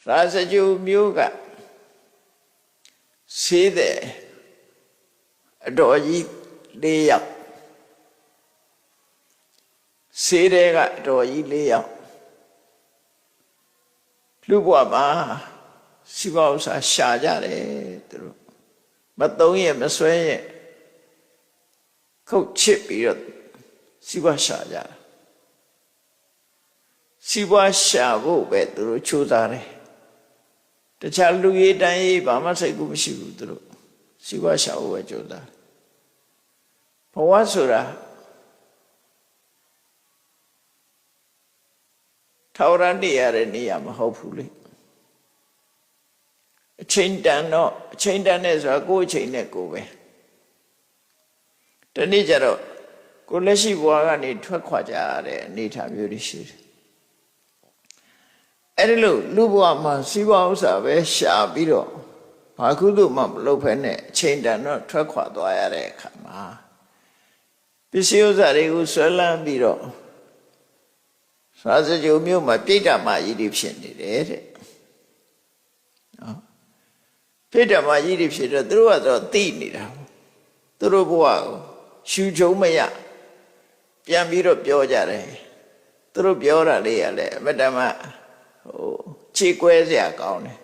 ရာဇဂျူမျိုးကဆေးတဲ့အတော်ကြီး၄ယောက်ဆေးတဲ့ကအတော်ကြီး၄ယောက်လူဘဝမှာစီးပွားဥစ္စာရှာကြတယ်သူတို့မသုံးရမဆွဲရခုတ်ချစ်ပြီးတော့စီးပွားရှာကြတာစီးပွားရှာဖို့ပဲသူတို့ကြိုးစားတယ်တခြားလူရေးတိုင်းရေးဘာမှစိတ်ကူးမရှိဘူးသူတို့စီးပွားရှာဖို့ပဲကြိုးစားဘဝဆိုတာထာဝရနေရတဲ့နေရာမဟုတ်ဘူးလေအချိန်တန်တော့အချိန်တန်နဲ့ဆိုတာကိုယ့်အချိန်နဲ့ကိုယ်ပဲဒီနေ့ကျတော့ကိုလက်ရှိဘဝကနေထွက်ခွာကြရတဲ့အနေအထားမျိုးတွေရှိတယ်အဲ့ဒီလိုလူဘဝမှာစီးပွားဥစ္စာပဲရှာပြီးတော့ဘာကုသိုလ်မှမလုပ်ဖ ೇನೆ အချိန်တန်တော့ထွက်ခွာသွားရတဲ့အခါမှာပစ္စည်းဥစ္စာတွေကိုဆွဲလန်းပြီးတော့ရာဇဂျုံမျိုးမှာပြိတ္တမကြီးတွေဖြစ်နေတယ်တဲ့နော်ပြိတ္တမကြီးတွေဖြစ်တော့သူတို့ကတော့သိနေတာသူတို့ဘဝကိုရှူချုံမရပြန်ပြီးတော့ပြောကြတယ်သူတို့ပြောတာလေးရလဲအမတ္တမခြေကွဲစရာကောင်းတယ်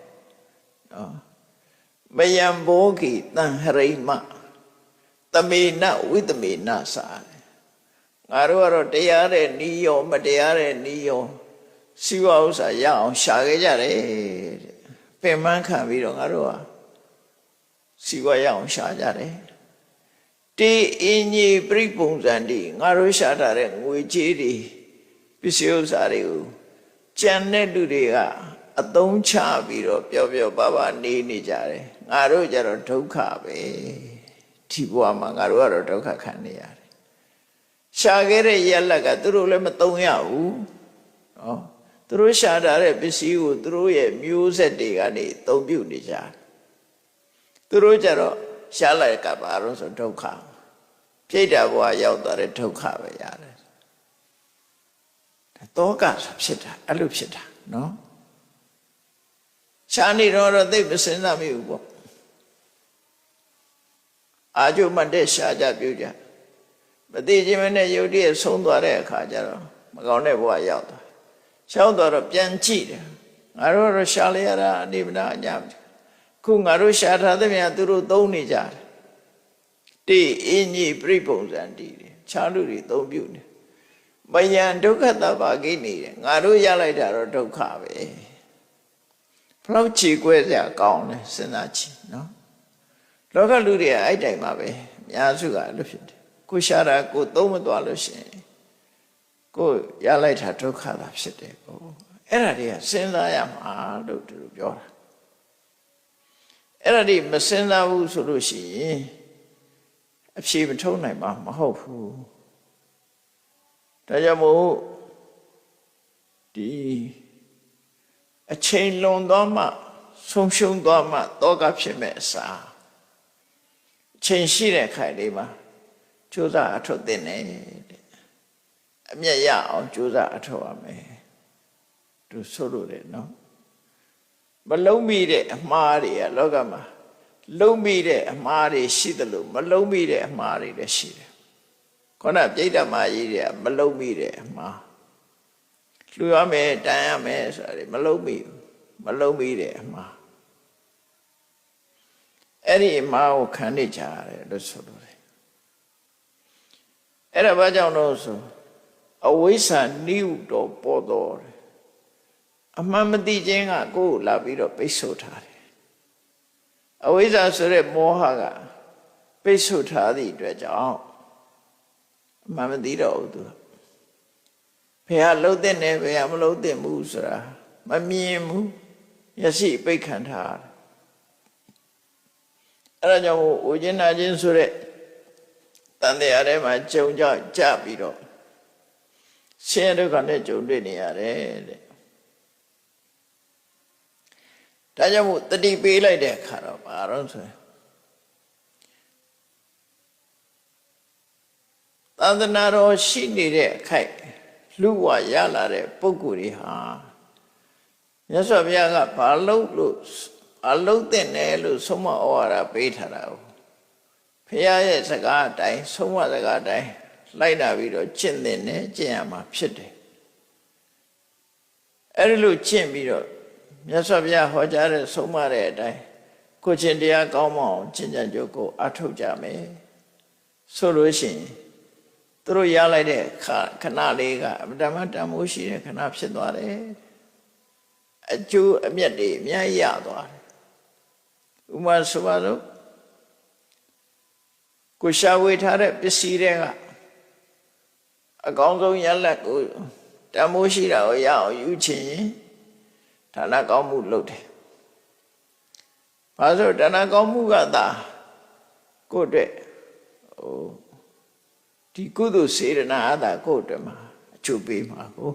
နော်မယံဘောဂီတန်ဟရိမသမေနဝိသမေနစာငါတို့ကတော့တရားတဲ့နီးရောမတရားတဲ့နီးရောစီဝဥစ္စာရအောင်ရှာခဲ့ကြတယ်တဲ့ပင်ပန်းခံပြီးတော့ငါတို့ကစီဝရအောင်ရှာကြတယ်တေအင်းကြီးပြိပုံစံဒီငါတို့ရှာထားတဲ့ငွေကြေးတွေပစ္စည်းဥစ္စာတွေကိုကြံတဲ့လူတွေကအသုံးချပြီးတော့ပျော်ပျော်ပါပါနေကြတယ်ငါတို့ကြတော့ဒုက္ခပဲဒီဘဝမှာငါတို့ကတော့ဒုက္ခခံနေရတယ်ရှာခဲ့တဲ့ရလက်ကသူတို့လည်းမသုံးရဘူးနော်သူတို့ရှာထားတဲ့ပစ္စည်းကိုသူတို့ရဲ့မျိုးဆက်တွေကနေသုံးပြုနေကြတယ်သူတို့ကြတော့ရှားလိုက်ကဘာလို့ဆိုဒုက္ခပြိတ္တာဘဝရောက်သွားတဲ့ဒုက္ခပဲရတယ်တောကဖြစ်တာအဲ့လိုဖြစ်တာနော်ရှားနေတော့သိမစင်စားမိဘူးပေါ့အာကျုံမတဲ့ရှားကြပြုကြမသိခြင်းနဲ့ယုတ်တည်းဆုံးသွားတဲ့အခါကျတော့မကောင်းတဲ့ဘဝရောက်သွားရှောင်းသွားတော့ပြန်ကြည့်တယ်ငါတို့တော့ရှားလိုက်ရတာအနိဗ္ဗာန်အညာခုငါတို့ရှားထားသမျှသူတို့သုံးနေကြတယ်တေအင်းကြီးပြိပုံစံတည်တယ်ခြားလူတွေသုံးပြုနေမယံဒုက္ခတဘာကိနေတယ်ငါတို့ရလိုက်တာတော့ဒုက္ခပဲဘလောက်ချီကွဲစရာကောင်းလဲစဉ်းစားကြည့်နော်လောကလူတွေကအဲ့တိုင်မှာပဲအများစုကအဲ့လိုဖြစ်တယ်ကိုရှာတာကိုသုံးမသွားလို့ရှိရင်ကိုရလိုက်တာဒုက္ခသာဖြစ်တယ်ကိုအဲ့ဒါတွေကစဉ်းစားရမှာလို့သူတို့ပြောတာအဲ့ဒါတွေမစဉ်းစားဘူးဆိုလို့ရှိရင်အဖြေမထုတ်နိုင်မှာမဟုတ်ဘူးဒါကြောင့်မို့ဒီအချိန်လွန်သွားမှဆုံးရှုံးသွားမှတောကဖြစ်မဲ့အစားအချိန်ရှိတဲ့ခိုင်လေးမှာကြိုးစားအထောက်တင်နေတဲ့အမြတ်ရအောင်ကြိုးစားအထောက်ရမယ်သူဆိုလို့တယ်နော်မလုံးမိတဲ့အမှားတွေကလောကမှာလုံးမိတဲ့အမှားတွေရှိသလိုမလုံးမိတဲ့အမှားတွေလည်းရှိတယ်ခေါင်းပြိတ္တမကြီးတွေကမလုံးမိတဲ့အမှားလှူရမယ်တန်ရမယ်ဆိုတာမလုံးမိဘူးမလုံးမိတဲ့အမှားအဲ့ဒီအမှားကိုခံနေကြရတယ်လို့ဆိုလို့တယ်အဲ့ဒါဘာကြောင့်လို့ဆိုအဝိဇ္ဇာနိဟုတော်ပေါ်တော်တယ်အမှန်မသိခြင်းကကိုယ်ကိုလာပြီးတော့ပိတ်ဆို့ထားတယ်အဝိဇ္ဇာဆိုတဲ့မောဟကပိတ်ဆို့ထားသည့်အတွက်ကြောင့်အမှန်မသိတော့ဘူးသူဘယ်ဟာလှုပ်တဲ့နဲ့ဘယ်ဟာမလှုပ်တဲ့ဘူးဆိုတာမမြင်ဘူးမျက်စိပိတ်ခံထားတယ်အဲ့ဒါကြောင့်ဝိညာဉ်နာခြင်းဆိုတဲ့တန်တရားထဲမှာကြုံကြပြီးတော့ဆင်းရဲဒုက္ခနဲ့ကြုံတွေ့နေရတယ်တဲ့ဒါကြောင့်မို့တတိပေးလိုက်တဲ့အခါတော့ဘာလို့ဆိုရင်သန္တနာတော်ရှိနေတဲ့အခိုက်လူ့ဘဝရလာတဲ့ပုဂ္ဂိုလ်တွေဟာ မြတ်စွာဘုရားကဘာလုပ်လို့အလုပ်တဲ့နယ်လို့ဆုံးမဩဝါဒပေးထားတာကိုဘုရားရဲ့စကားအတိုင်းဆုံးမစကားအတိုင်းလိုက်လာပြီးတော့ကျင့်တဲ့နဲ့ကျင့်ရမှာဖြစ်တယ်အဲ့ဒီလိုကျင့်ပြီးတော့မြတ်စွာဘုရားဟောကြားတဲ့ဆုံးမတဲ့အတိုင်းကိုချင်းတရားကောင်းမအောင်ကျင့်ကြံကြိုးကိုအထောက်ကြမယ်ဆိုလို့ရှိရင်သူတို့ရလိုက်တဲ့ခဏလေးကအမတမတမိုးရှိတဲ့ခဏဖြစ်သွားတယ်အကျိုးအမြတ်တွေအများကြီးရသွားတယ်ဥမာဆိုပါတော့ကိုရှာဝေထားတဲ့ပစ္စည်းတွေကအကောင်းဆုံးရလက်ကိုတမိုးရှိတာကိုရအောင်ယူချင်ရင်ဒါနကောင်းမှုလုပ်တယ်ဘာလို့ဒါနကောင်းမှုကသာကိုယ့်အတွက်ဒီကုသိုလ်စေတနာအသာကိုယ့်အတွက်မှာအကျိုးပေးမှာကို